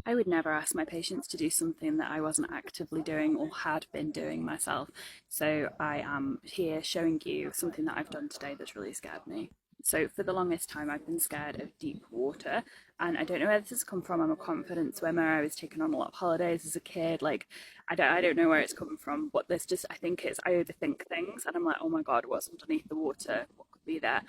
I would never ask my patients to do something that I wasn't actively doing or had been doing myself. So I am here showing you something that I've done today that's really scared me. So for the longest time, I've been scared of deep water, and I don't know where this has come from. I'm a confident swimmer. I was taken on a lot of holidays as a kid. Like I don't know where it's come from, but there's just I think it's I overthink things, and I'm like, oh my god, what's underneath the water? What could be there?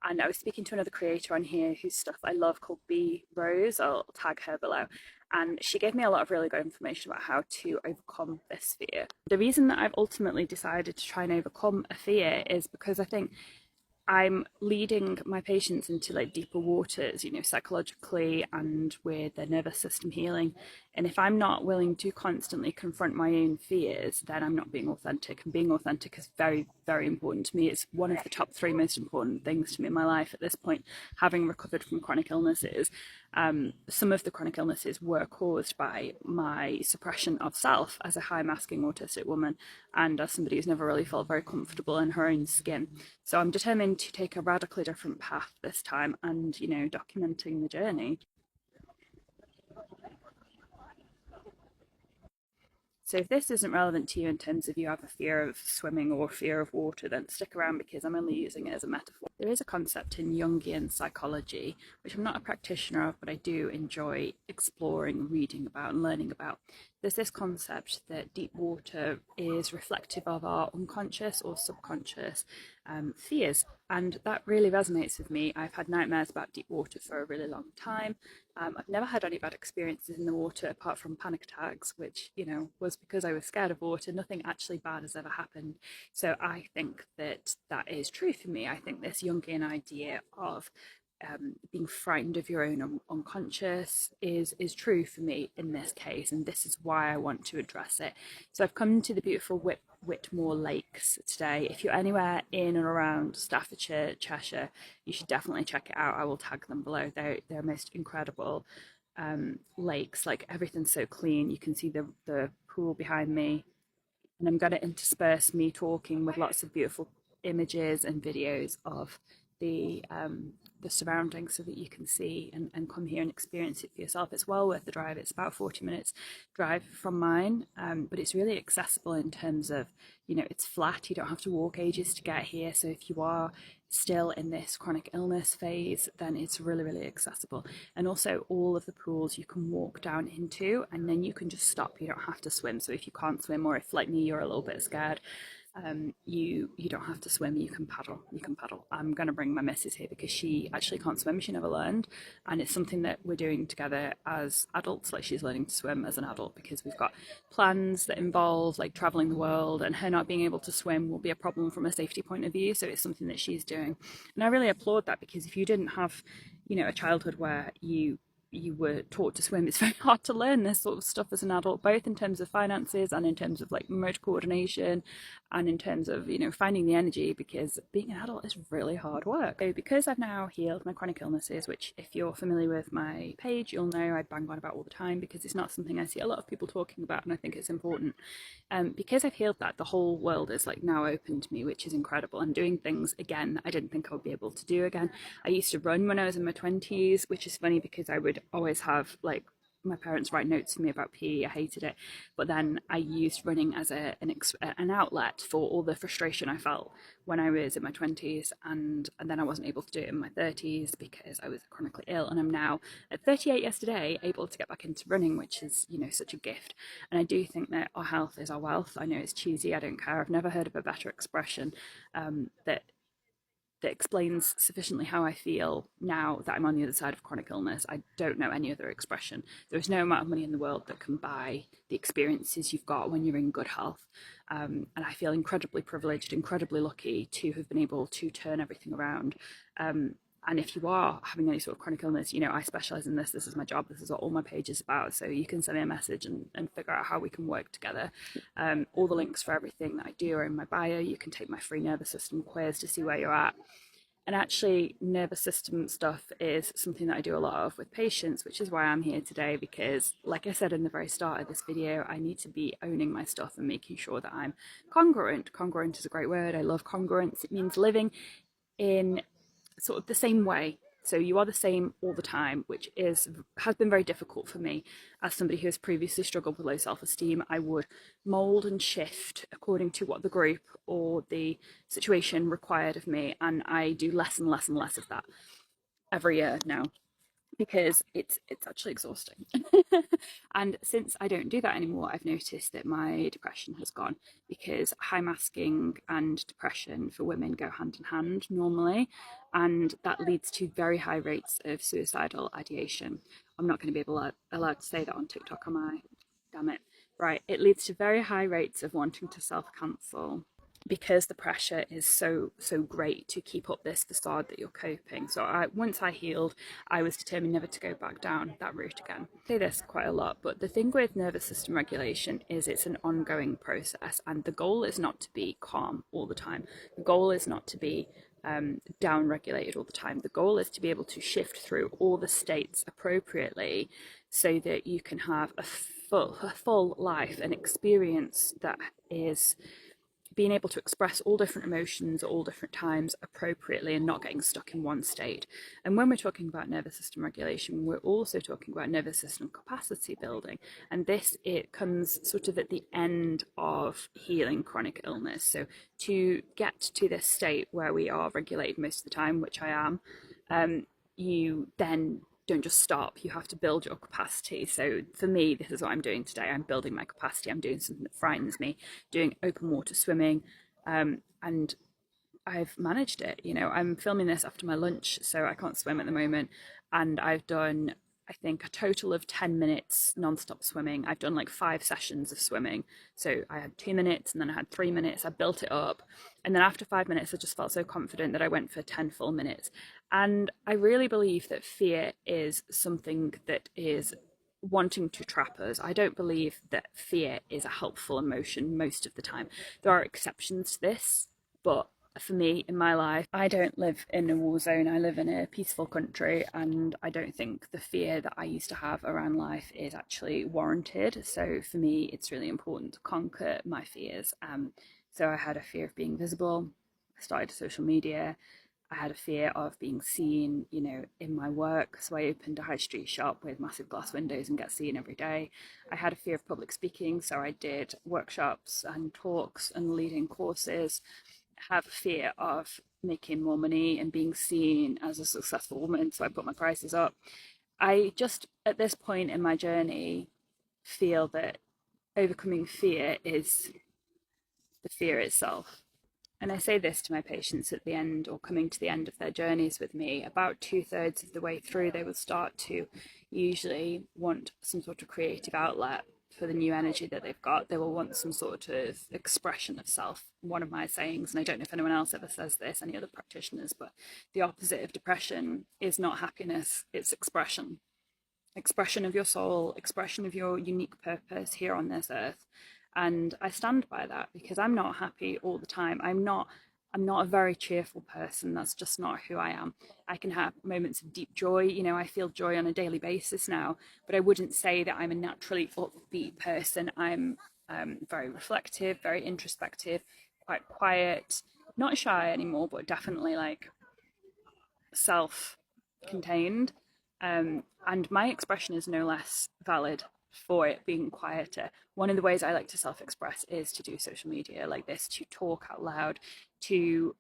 And I was speaking to another creator on here whose stuff I love called B Rose. I'll tag her below, and she gave me a lot of really good information about how to overcome this fear. The reason that I've ultimately decided to try and overcome a fear is because I think I'm leading my patients into like deeper waters, psychologically and with their nervous system healing. And if I'm not willing to constantly confront my own fears, then I'm not being authentic. And being authentic is very, very important to me. It's one of the top three most important things to me in my life at this point, having recovered from chronic illnesses. Some of the chronic illnesses were caused by my suppression of self as a high masking autistic woman and as somebody who's never really felt very comfortable in her own skin. So I'm determined to take a radically different path this time and, documenting the journey. So if this isn't relevant to you in terms of you have a fear of swimming or fear of water, then stick around because I'm only using it as a metaphor. There is a concept in Jungian psychology, which I'm not a practitioner of, but I do enjoy exploring, reading about, and learning about. There's this concept that deep water is reflective of our unconscious or subconscious fears, and that really resonates with me. I've had nightmares about deep water for a really long time. I've never had any bad experiences in the water apart from panic attacks, which, was because I was scared of water. Nothing actually bad has ever happened. So I think that that is true for me. I think this Jungian idea of being frightened of your own unconscious is true for me in this case, and this is why I want to address it. So I've come to the beautiful Whitmore Lakes today. If you're anywhere in and around Staffordshire, Cheshire, you should definitely check it out. I will tag them below. They're most incredible lakes. Like everything's so clean. You can see the pool behind me, and I'm going to intersperse me talking with lots of beautiful images and videos of the surroundings so that you can see and come here and experience it for yourself. It's well worth the drive. It's about 40 minutes drive from mine, but it's really accessible in terms of, it's flat. You don't have to walk ages to get here. So if you are still in this chronic illness phase, then it's really, really accessible. And also all of the pools you can walk down into and then you can just stop. You don't have to swim. So if you can't swim, or if like me you're a little bit scared, you don't have to swim. You can paddle. I'm going to bring my missus here because she actually can't swim. She never learned, and it's something that we're doing together as adults. Like she's learning to swim as an adult because we've got plans that involve like traveling the world, and her not being able to swim will be a problem from a safety point of view. So it's something that she's doing, and I really applaud that because if you didn't have a childhood where you were taught to swim, it's very hard to learn this sort of stuff as an adult, both in terms of finances and in terms of like motor coordination and in terms of finding the energy, because being an adult is really hard work. So because I've now healed my chronic illnesses, which if you're familiar with my page you'll know I bang on about all the time because it's not something I see a lot of people talking about, and I think it's important. Because I've healed that, the whole world is like now open to me, which is incredible. I'm doing things again I didn't think I would be able to do again. I used to run when I was in my 20s, which is funny because I would always have like my parents write notes to me about PE. I hated it, but then I used running as an outlet for all the frustration I felt when I was in my 20s, and then I wasn't able to do it in my 30s because I was chronically ill. And I'm now at 38 yesterday able to get back into running, which is such a gift. And I do think that our health is our wealth. I know it's cheesy. I don't care. I've never heard of a better expression that explains sufficiently how I feel now that I'm on the other side of chronic illness. I don't know any other expression. There's no amount of money in the world that can buy the experiences you've got when you're in good health. And I feel incredibly privileged, incredibly lucky to have been able to turn everything around. And if you are having any sort of chronic illness, I specialize in this. This is my job. This is what all my page is about. So you can send me a message and figure out how we can work together. All the links for everything that I do are in my bio. You can take my free nervous system quiz to see where you're at. And actually, nervous system stuff is something that I do a lot of with patients, which is why I'm here today, because like I said in the very start of this video, I need to be owning my stuff and making sure that I'm congruent. Congruent is a great word. I love congruence. It means living in sort of the same way So you are the same all the time, which has been very difficult for me as somebody who has previously struggled with low self-esteem. I would mold and shift according to what the group or the situation required of me, and I do less and less and less of that every year now, because it's actually exhausting. And since I don't do that anymore, I've noticed that my depression has gone, because high masking and depression for women go hand in hand normally, and that leads to very high rates of suicidal ideation. I'm not going to be allowed to say that on TikTok, am I? Damn it. Right, it leads to very high rates of wanting to self-cancel, because the pressure is so great to keep up this facade that you're coping. So once I healed, I was determined never to go back down that route again. I say this quite a lot, but the thing with nervous system regulation is it's an ongoing process, and the goal is not to be calm all the time. The goal is not to be down regulated all the time. The goal is to be able to shift through all the states appropriately, so that you can have a full life, an experience that is being able to express all different emotions at all different times appropriately, and not getting stuck in one state. And when we're talking about nervous system regulation, we're also talking about nervous system capacity building. And it comes sort of at the end of healing chronic illness. So to get to this state where we are regulated most of the time, which I am, you then don't just stop. You have to build your capacity. So for me, this is what I'm doing today. I'm building my capacity. I'm doing something that frightens me, doing open water swimming, and I've managed it. I'm filming this after my lunch, so I can't swim at the moment, and I've done, I think, a total of 10 minutes non-stop swimming. I've done like 5 sessions of swimming. So I had 2 minutes, and then I had 3 minutes. I built it up. And then after 5 minutes, I just felt so confident that I went for 10 full minutes. And I really believe that fear is something that is wanting to trap us. I don't believe that fear is a helpful emotion most of the time. There are exceptions to this, but for me, in my life, I don't live in a war zone. I live in a peaceful country, and I don't think the fear that I used to have around life is actually warranted. So for me, it's really important to conquer my fears. So I had a fear of being visible. I started social media. I had a fear of being seen, in my work. So I opened a high street shop with massive glass windows and get seen every day. I had a fear of public speaking. So I did workshops and talks and leading courses. I have a fear of making more money and being seen as a successful woman. So I put my prices up. I just, at this point in my journey, feel that overcoming fear is the fear itself. And I say this to my patients at the end, or coming to the end of their journeys with me. About 2/3 of the way through, they will start to usually want some sort of creative outlet for the new energy that they've got. They will want some sort of expression of self. One of my sayings, and I don't know if anyone else ever says this, any other practitioners, but the opposite of depression is not happiness, it's expression. Expression of your soul, expression of your unique purpose here on this earth. And I stand by that, because I'm not happy all the time. I'm not a very cheerful person. That's just not who I am. I can have moments of deep joy. I feel joy on a daily basis now, but I wouldn't say that I'm a naturally upbeat person. I'm very reflective, very introspective, quite quiet, not shy anymore, but definitely like self-contained. And my expression is no less valid for it being quieter. One of the ways I like to self-express is to do social media like this, to talk out loud, to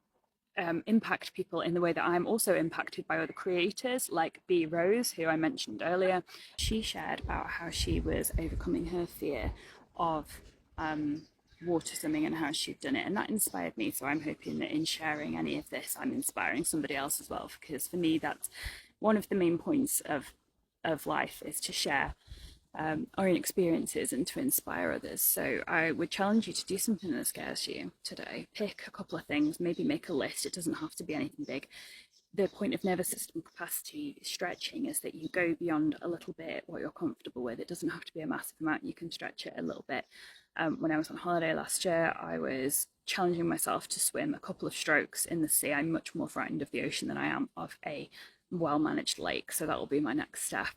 impact people in the way that I'm also impacted by other creators, like B Rose, who I mentioned earlier. She shared about how she was overcoming her fear of water swimming and how she'd done it, and that inspired me. So I'm hoping that in sharing any of this, I'm inspiring somebody else as well, because for me, that's one of the main points of life, is to share our own experiences and to inspire others. So I would challenge you to do something that scares you today. Pick a couple of things, maybe make a list. It doesn't have to be anything big. The point of nervous system capacity stretching is that you go beyond a little bit what you're comfortable with. It doesn't have to be a massive amount. You can stretch it a little bit. When I was on holiday last year, I was challenging myself to swim a couple of strokes in the sea. I'm much more frightened of the ocean than I am of a well-managed lake. So that will be my next step.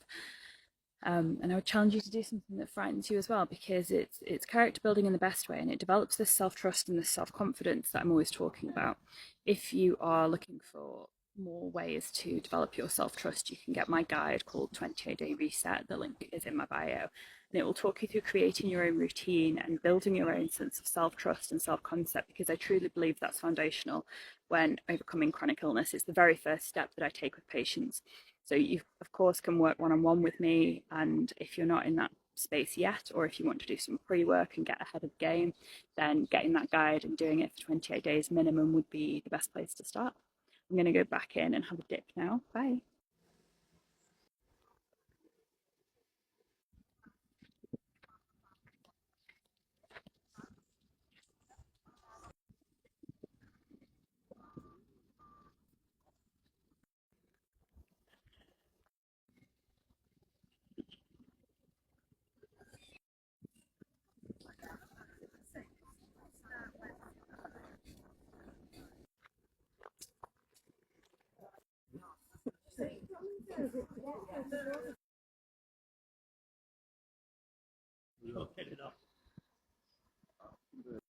And I would challenge you to do something that frightens you as well, because it's character building in the best way, and it develops this self-trust and this self-confidence that I'm always talking about. If you are looking for more ways to develop your self-trust, you can get my guide called 28-Day Reset. The link is in my bio. And it will talk you through creating your own routine and building your own sense of self-trust and self-concept, because I truly believe that's foundational when overcoming chronic illness. It's the very first step that I take with patients. So you, of course, can work one-on-one with me. And if you're not in that space yet, or if you want to do some pre-work and get ahead of the game, then getting that guide and doing it for 28 days minimum would be the best place to start. I'm going to go back in and have a dip now. Bye. You'll get it up.